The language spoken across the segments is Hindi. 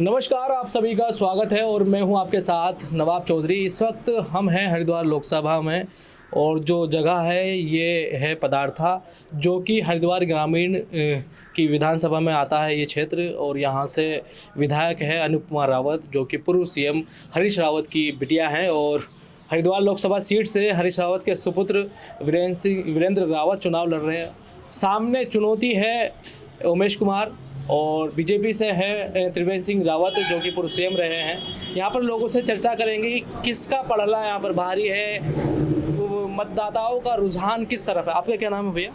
नमस्कार, आप सभी का स्वागत है और मैं हूं आपके साथ नवाब चौधरी। इस वक्त हम हैं हरिद्वार लोकसभा में और जो जगह है ये है पदार्था, जो कि हरिद्वार ग्रामीण की विधानसभा में आता है ये क्षेत्र। और यहाँ से विधायक है अनूप कुमार रावत, जो कि पूर्व सीएम हरीश रावत की बिटिया हैं। और हरिद्वार लोकसभा सीट से हरीश रावत के सुपुत्र वीरेंद्र रावत चुनाव लड़ रहे हैं। सामने चुनौती है उमेश कुमार और बीजेपी से है त्रिवेंद्र सिंह रावत, जो कि पूर्व सीएम रहे हैं। यहाँ पर लोगों से चर्चा करेंगे कि किसका पड़ला यहाँ पर भारी है, मतदाताओं का रुझान किस तरफ है। आपका क्या नाम है भैया?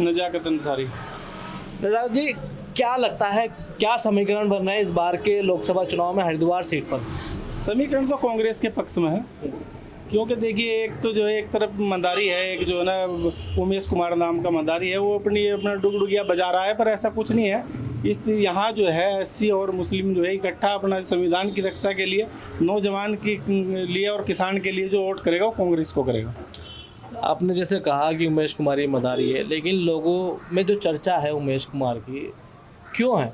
नजाकत अंसारी। नजाकत जी, क्या लगता है क्या समीकरण बन रहे हैं इस बार के लोकसभा चुनाव में हरिद्वार सीट पर? समीकरण तो कांग्रेस के पक्ष में है, क्योंकि देखिए एक तो जो है एक तरफ मंदारी है, एक जो है ना उमेश कुमार नाम का मंदारी है, वो अपना डुगडुगिया बजा रहा है। पर ऐसा कुछ नहीं है। इस यहाँ जो है एससी और मुस्लिम जो है इकट्ठा अपना संविधान की रक्षा के लिए, नौजवान के लिए और किसान के लिए जो वोट करेगा वो कांग्रेस को करेगा। आपने जैसे कहा कि उमेश कुमार ही मदारी है, लेकिन लोगों में जो चर्चा है उमेश कुमार की क्यों है?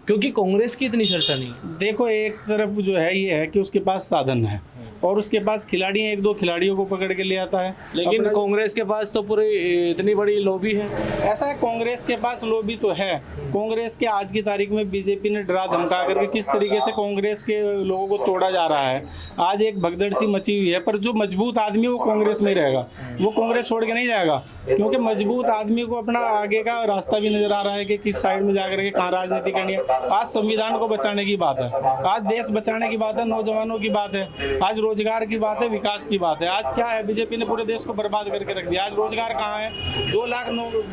क्योंकि कांग्रेस की इतनी चर्चा नहीं है। देखो, एक तरफ जो है ये है कि उसके पास साधन है और उसके पास खिलाड़ी हैं, एक दो खिलाड़ियों को पकड़ के ले आता है। लेकिन कांग्रेस के पास तो पूरी इतनी बड़ी लॉबी है। ऐसा है, कांग्रेस के पास लॉबी तो है। कांग्रेस के आज की तारीख में बीजेपी ने डरा धमका करके किस तरीके से कांग्रेस के लोगों को तोड़ा जा रहा है। आज एक भगदड़ सी मची हुई है, पर जो मजबूत आदमी है वो कांग्रेस में ही रहेगा, वो कांग्रेस छोड़ के नहीं जाएगा। क्योंकि मजबूत आदमी को अपना आगे का रास्ता भी नजर आ रहा है कि किस साइड में जाकर के कहाँ राजनीति करनी है। आज संविधान को बचाने की बात है, आज देश बचाने की बात है, नौजवानों की बात है, आज रोजगार की बात है, विकास की बात है। आज क्या है, बीजेपी ने पूरे देश को बर्बाद करके रख दिया। आज रोजगार कहाँ है?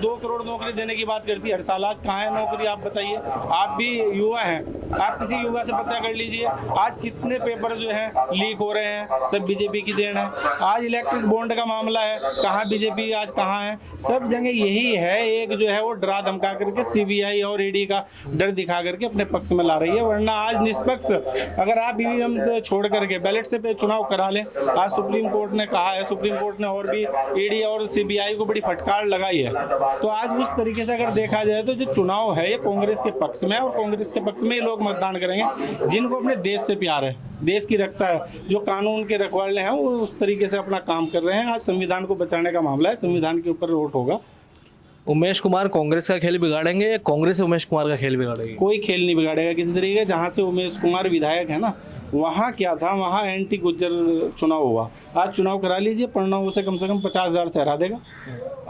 2 करोड़ नौकरी देने की बात करती है हर साल। आज कहाँ है नौकरी? आप बताइए। आप भी युवा हैं, आप किसी युवा से पता कर लीजिए आज कितने पेपर जो हैं लीक हो रहे हैं, सब बीजेपी की देन है। आज इलेक्ट्रिक बॉन्ड का मामला है, कहाँ बीजेपी आज कहाँ है? सब जगह यही है, एक जो है वो डरा धमका करके सीबीआई और ईडी का डर दिखा करके अपने पक्ष में ला रही है। वरना आज निष्पक्ष अगर आप ईवीएम छोड़ करके बैलेट से पे चुनाव करा लें, आज सुप्रीम कोर्ट ने कहा है, सुप्रीम कोर्ट ने और भी ईडी और सीबीआई को बड़ी फटकार लगाई है। तो आज उस तरीके से अगर देखा जाए तो जो चुनाव है ये कांग्रेस के पक्ष में है और कांग्रेस के पक्ष में ही लोग मतदान करेंगे। जिनको अपने देश से प्यार है, देश की रक्षा है, जो कानून के रखवाले हैं, वो उस तरीके से अपना काम कर रहे हैं। आज संविधान को बचाने का मामला है, संविधान के ऊपर वोट होगा। उमेश कुमार कांग्रेस का खेल बिगाड़ेंगे या कांग्रेस उमेश कुमार का खेल बिगाड़ेगी? कोई खेल नहीं बिगाड़ेगा किसी तरीके। जहाँ से उमेश कुमार विधायक है ना, वहाँ क्या था, वहाँ एंटी गुज्जर चुनाव हुआ। आज चुनाव करा लीजिए, प्रणव से कम 50,000 से हरा देगा।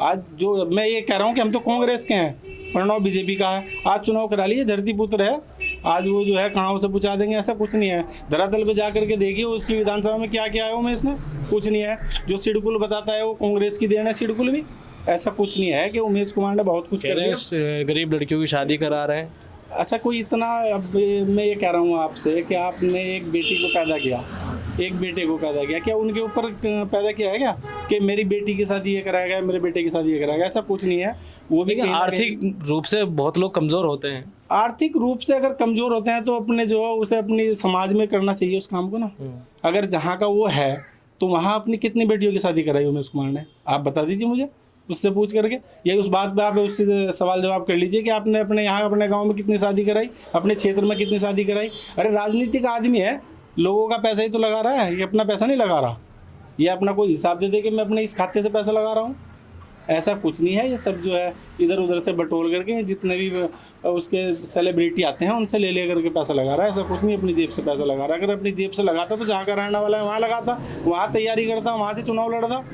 आज जो मैं ये कह रहा हूँ कि हम तो कांग्रेस के हैं, प्रणव बीजेपी का है। आज चुनाव करा लीजिए, धरती पुत्र है, आज वो जो है कहाँ उसे पूछा देंगे। ऐसा कुछ नहीं है। धरातल पे जा करके देखिए उसकी विधानसभा में क्या क्या है उमेश ने, कुछ नहीं है। जो सिडकुल बताता है वो कांग्रेस की देन है, सिडकुल भी। ऐसा कुछ नहीं है कि उमेश कुमार ने बहुत कुछ कर दिया। गरीब लड़कियों की शादी करा रहे हैं। अच्छा, कोई इतना, अब मैं ये कह रहा हूँ आपसे कि आपने एक बेटी को पैदा किया, एक बेटे को पैदा किया, क्या उनके ऊपर पैदा किया है क्या कि मेरी बेटी के साथ ये कराएगा, मेरे बेटे के साथ ये कराएगा? ऐसा कुछ नहीं है। वो भी आर्थिक रूप से बहुत लोग कमजोर होते हैं। आर्थिक रूप से अगर कमजोर होते हैं तो अपने जो है उसे अपनी समाज में करना चाहिए उस काम को ना। अगर जहाँ का वो है तो वहाँ अपनी कितनी बेटियों की शादी कराई उमेश कुमार ने? आप बता दीजिए मुझे, उससे पूछ करके। या उस बात पे आप उससे सवाल जवाब कर लीजिए कि आपने अपने यहाँ अपने गांव में कितनी शादी कराई, अपने क्षेत्र में कितनी शादी कराई। अरे राजनीतिक आदमी है, लोगों का पैसा ही तो लगा रहा है, ये अपना पैसा नहीं लगा रहा। ये अपना कोई हिसाब दे दे कि मैं अपने इस खाते से पैसा लगा रहा हूँ। ऐसा कुछ नहीं है। ये सब जो है इधर उधर से बटोर करके जितने भी उसके सेलिब्रिटी आते हैं उनसे ले करके पैसा लगा रहा है। ऐसा कुछ नहीं अपनी जेब से पैसा लगा रहा है। अगर अपनी जेब से लगाता तो जहाँ का रहने वाला है वहाँ लगाता, वहाँ तैयारी करता, वहाँ से चुनाव लड़ता,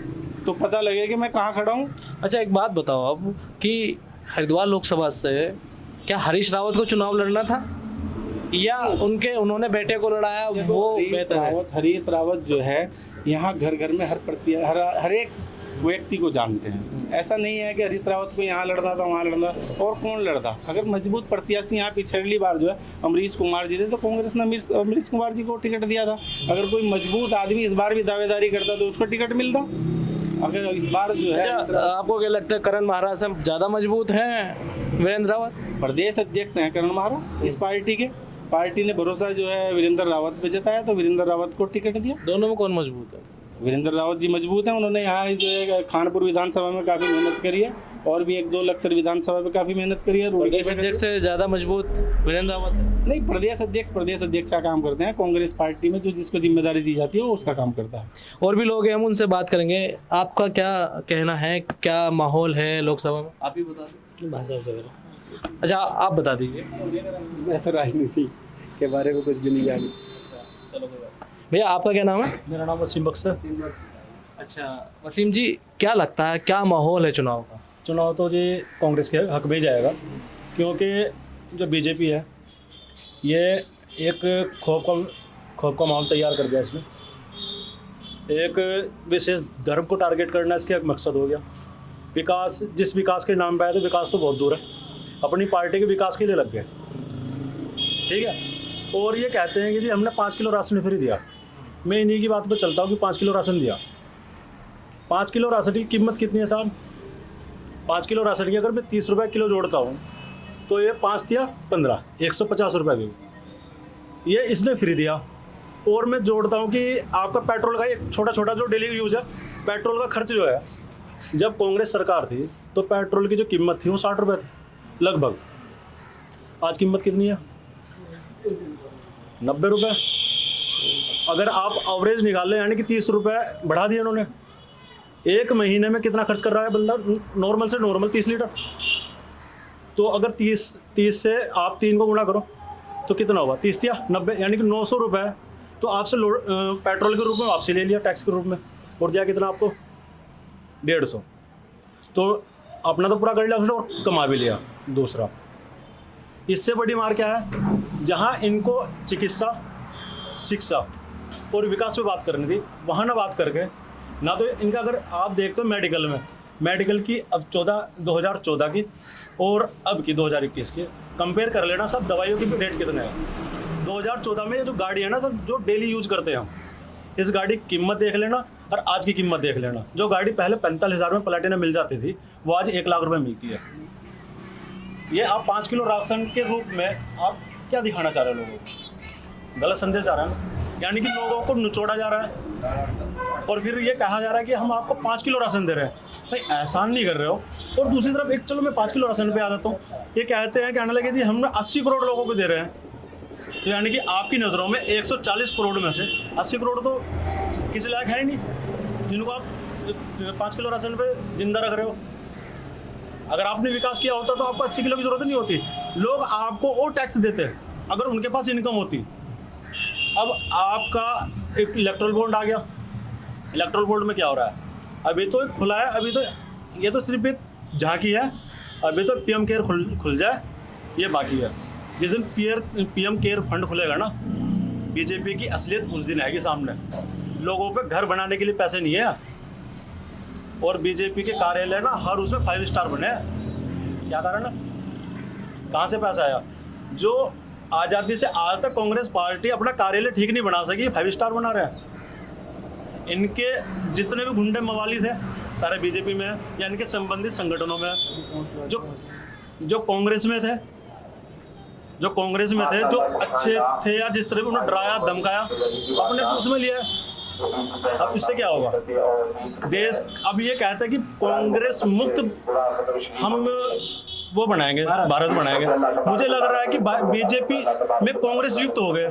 तो पता लगे कि मैं कहाँ खड़ा हूँ। अच्छा, एक बात बताओ आप कि हरिद्वार लोकसभा से क्या हरीश रावत को चुनाव लड़ना था या उन्होंने बेटे को लड़ाया वो बेहतर है? हरीश रावत जो है यहाँ घर घर में हर एक व्यक्ति को जानते हैं। ऐसा नहीं है कि हरीश रावत को यहाँ लड़ना था वहाँ लड़ना, और कौन लड़ता। अगर मजबूत प्रत्याशी यहाँ पिछली बार जो है अमरीश कुमार जी थे तो कांग्रेस ने अमरीश कुमार जी को टिकट दिया था। अगर कोई मजबूत आदमी इस बार भी दावेदारी करता तो उसको टिकट मिलता। अगर इस बार जो है आपको क्या लगता है करण महाराज से ज़्यादा मजबूत हैं वीरेंद्र रावत? प्रदेश अध्यक्ष हैं करण महाराज इस पार्टी के। पार्टी ने भरोसा जो है वीरेंद्र रावत पे जताया तो वीरेंद्र रावत को टिकट दिया। दोनों में कौन मजबूत है? वीरेंद्र रावत जी मजबूत हैं। उन्होंने यहाँ जो है खानपुर विधानसभा में काफ़ी मेहनत करी है और भी 1-2 लक्सर विधानसभा पे काफ़ी मेहनत करी है। प्रदेश अध्यक्ष से ज़्यादा मजबूत वीरेंद्र रावत है। नहीं, प्रदेश अध्यक्ष का काम करते हैं। कांग्रेस पार्टी में जो जिसको जिम्मेदारी दी जाती है वो उसका काम करता है। और भी लोग हैं, हम उनसे बात करेंगे। आपका क्या कहना है, क्या माहौल है लोकसभा में, आप ही बता दें। भाजपा। अच्छा, आप बता दीजिए। मैं तो राजनीति के बारे में कुछ भी नहीं जानी। भैया आपका क्या नाम है? मेरा नाम वसीम बख्श है। अच्छा वसीम जी, क्या लगता है क्या माहौल है चुनाव का? चुनाव तो जी कांग्रेस के हक में ही जाएगा, क्योंकि जो बीजेपी है ये एक खौफ का माहौल तैयार कर दिया। इसमें एक विशेष धर्म को टारगेट करना इसका एक मकसद हो गया। विकास, जिस विकास के नाम पे आए थे, विकास तो बहुत दूर है, अपनी पार्टी के विकास के लिए लग गए। ठीक है, और ये कहते हैं कि जी हमने 5 किलो राशन फ्री दिया। मैं इन्हीं की बात पर चलता हूँ कि 5 किलो राशन दिया। 5 किलो राशन की कीमत कितनी है साहब? 5 किलो राशन की अगर मैं 30 रुपये किलो जोड़ता हूँ तो ये 5 या 15, 150 रुपये की ये इसने फ्री दिया। और मैं जोड़ता हूँ कि आपका पेट्रोल का एक छोटा जो डेली यूज़ है, पेट्रोल का खर्च जो है, जब कांग्रेस सरकार थी तो पेट्रोल की जो कीमत थी वो 60 रुपये थी लगभग। आज कीमत कितनी है? 90 रुपये। अगर आप एवरेज निकाल लें, यानी कि 30 रुपये बढ़ा दिए उन्होंने। एक महीने में कितना खर्च कर रहा है बंदा? नॉर्मल से नॉर्मल 30 लीटर। तो अगर 30 से आप 3 को गुणा करो तो कितना होगा? 30 या 90, यानी कि 900 रुपये तो आपसे पेट्रोल के रूप में आपसे ले लिया, टैक्स के रूप में, और दिया कितना आपको? 150। तो अपना तो पूरा कर लिया उसने और कमा भी लिया दूसरा। इससे बड़ी मार क्या है? जहाँ इनको चिकित्सा, शिक्षा और विकास पे बात करनी थी, वहाँ ना बात करके ना तो इनका, अगर आप देखते हो मेडिकल की अब 2014 की और अब की 2021 की कंपेयर कर लेना सब, दवाइयों की रेट कितने हैं। 2014 में ये जो गाड़ी है ना सर, जो डेली यूज करते हैं हम, इस गाड़ी की कीमत देख लेना और आज की कीमत देख लेना। जो गाड़ी पहले 45,000 में प्लेटिना मिल जाती थी, वो आज 1 लाख रुपए मिलती है। ये आप 5 किलो राशन के रूप में आप क्या दिखाना चाह रहे हो लोगों को? गलत संदेश जा रहा है ना, यानी कि लोगों को निचोड़ा जा रहा है और फिर ये कहा जा रहा है कि हम आपको 5 किलो राशन दे रहे हैं। भाई एहसान नहीं कर रहे हो। और दूसरी तरफ एक, चलो मैं 5 किलो राशन पे आ जाता हूँ, ये कहने लगे जी हम 80 करोड़ लोगों को दे रहे हैं। तो यानी कि आपकी नज़रों में 140 करोड़ में से 80 करोड़ तो किसी लायक है ही नहीं, जिनको आप 5 किलो राशन पे जिंदा रख रहे हो। अगर आपने विकास किया होता तो आपको 80 किलो की जरूरत नहीं होती। लोग आपको और टैक्स देते अगर उनके पास इनकम होती। अब आपका एक इलेक्ट्रल बॉन्ड आ गया। इलेक्ट्रल बॉन्ड में क्या हो रहा है? अभी तो खुला है, अभी तो ये तो सिर्फ एक झांकी है। अभी तो पीएम केयर खुल जाए, ये बाकी है। जिस दिन पीएम केयर फंड खुलेगा ना, बीजेपी की असलियत उस दिन आएगी सामने। लोगों पे घर बनाने के लिए पैसे नहीं है, और बीजेपी के कार्यालय ना हर उसमें 5 स्टार बने हैं। क्या कारण है? कहाँ से पैसा आया? जो आज़ादी से आज तक कांग्रेस पार्टी अपना कार्यालय ठीक नहीं बना सकी, 5 स्टार बना रहे हैं। इनके जितने भी गुंडे मवाली थे सारे बीजेपी में है, या इनके संबंधित संगठनों में है। जो कांग्रेस में थे, जो अच्छे थे, या जिस तरह भी उन्हें डराया धमकाया, अपने उसमें लिया। अब इससे क्या होगा? देश अब ये कहता है कि कांग्रेस मुक्त हम वो बनाएंगे, भारत बनाएंगे। मुझे लग रहा है कि बीजेपी में कांग्रेस युक्त हो गए।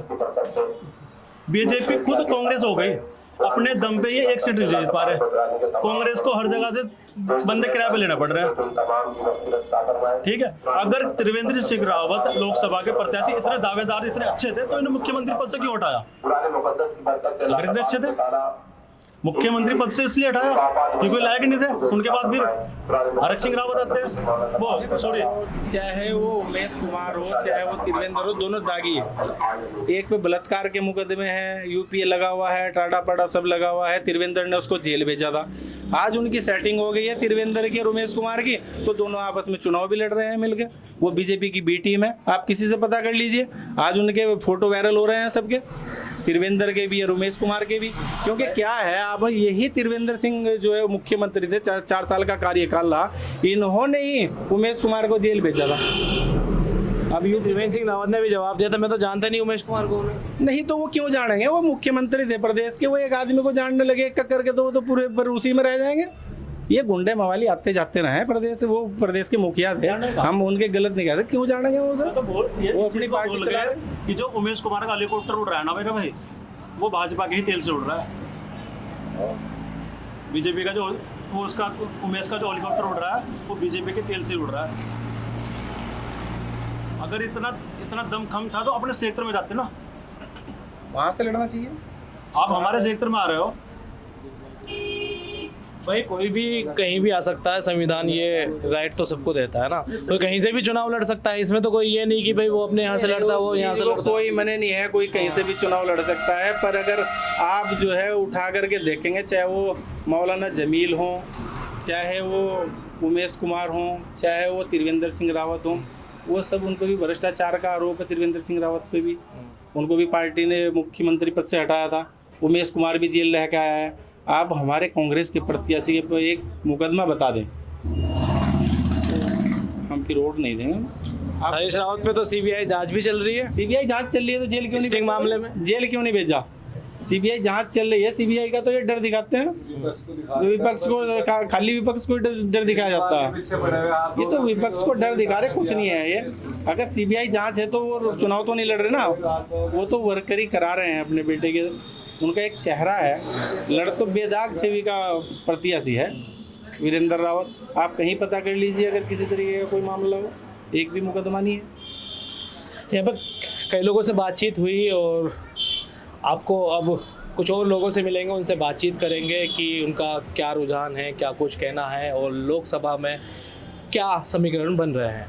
बीजेपी खुद कांग्रेस हो गई। अपने दम पे ये एक सीट नहीं जीत पा रहे। कांग्रेस को हर जगह से बंदे किराए पे लेना पड़ रहे हैं। ठीक है, अगर त्रिवेंद्र सिंह रावत लोकसभा के प्रत्याशी इतने दावेदार, इतने अच्छे थे, तो इन्हें मुख्यमंत्री पद से क्यों हटाया? अगर इतने अच्छे थे, मुख्यमंत्री पद से इसलिए हटाया क्योंकि लायक नहीं थे। उनके बाद फिर हरक सिंह रावत आते हैं, वो सॉरी, चाहे वो उमेश कुमार हो, चाहे वो त्रिवेंद्र हो, दोनों दागी है। एक पे बलात्कार के मुकदमे हैं, यूपीए लगा हुआ है, टाटा पाटा सब लगा हुआ है। त्रिवेंद्र ने उसको जेल भेजा था। आज उनकी सेटिंग हो गई है त्रिवेंद्र की और उमेश कुमार की, तो दोनों आपस में चुनाव भी लड़ रहे हैं मिलके। वो बीजेपी की बी टीम है, आप किसी से पता कर लीजिए। आज उनके फोटो वायरल हो रहे हैं सबके, त्रिवेंद्र के भी और उमेश कुमार के भी। क्योंकि क्या है, अब यही त्रिवेंद्र सिंह जो है मुख्यमंत्री थे, 4 साल का कार्यकाल रहा, इन्होंने ही उमेश कुमार को जेल भेजा था। अब ये त्रिवेंद्र सिंह रावत ने भी जवाब दिया था, मैं तो जानता नहीं उमेश कुमार को। नहीं तो वो क्यों जानेंगे? वो मुख्यमंत्री थे प्रदेश के, वो एक आदमी को जानने लगे एक करके तो वो तो पूरे पर उसी में रह जाएंगे। ये गुंडे मवाली आते जाते रहे हैं प्रदेश से, वो प्रदेश के मुखिया थे, हम उनके गलत नहीं कहते, क्यों जानेंगे वो सर? तो बोल ये वो अपनी अपनी पार्टी बोल चला गए कि जो उमेश कुमार का हेलीकॉप्टर उड़ रहा है ना मेरा भाई, वो भाजपा के ही तेल से उड़ रहा है। बीजेपी का जो वो उसका उमेश का जो हेलीकॉप्टर उड़ रहा है वो बीजेपी के तेल से उड़ रहा है। अगर इतना दमखम था तो अपने क्षेत्र में जाते ना। वहाँ से लड़ना चाहिए। आप हमारे क्षेत्र में आ रहे हो। भाई कोई भी कहीं भी आ सकता है, संविधान ये राइट तो सबको देता है ना, तो कहीं से भी चुनाव लड़ सकता है। इसमें तो कोई ये नहीं कि भाई वो अपने यहाँ से लड़ता है, वो यहाँ से लड़ता है। कोई मने नहीं है, कोई कहीं से भी चुनाव लड़ सकता है। पर अगर आप जो है उठा करके देखेंगे, चाहे वो मौलाना जमील हों, चाहे वो उमेश कुमार हों, चाहे वो त्रिवेंद्र सिंह रावत हों, वो सब, उन पर भी भ्रष्टाचार का आरोप है। त्रिवेंद्र सिंह रावत पे भी, उनको भी पार्टी ने मुख्यमंत्री पद से हटाया था। उमेश कुमार भी जेल रह के आया है। आप हमारे कांग्रेस के प्रत्याशी के एक मुकदमा बता दें, हम फिर वोट नहीं देंगे। हरीश रावत पे तो सीबीआई जांच भी चल रही है। सीबीआई जांच चल रही है तो जेल क्यों नहीं स्टिंग भेजा? मामले में जेल क्यों नहीं भेजा? सीबीआई जांच चल रही है। सीबीआई का तो ये डर दिखाते हैं, जो विपक्ष को, खाली विपक्ष को डर दिखाया जाता है। ये तो विपक्ष को डर दिखा रहे, कुछ नहीं है ये। अगर सीबीआई जांच है तो वो चुनाव तो नहीं लड़ रहे ना, वो तो वर्करी करा रहे हैं अपने बेटे के। उनका एक चेहरा है, लड़ तो बेदाग छवि का प्रत्याशी है वीरेंद्र रावत। आप कहीं पता कर लीजिए, अगर किसी तरीके का कोई मामला हो, एक भी मुकदमा नहीं है। यहाँ पर कई लोगों से बातचीत हुई और आपको अब कुछ और लोगों से मिलेंगे, उनसे बातचीत करेंगे कि उनका क्या रुझान है, क्या कुछ कहना है और लोकसभा में क्या समीकरण बन रहे हैं।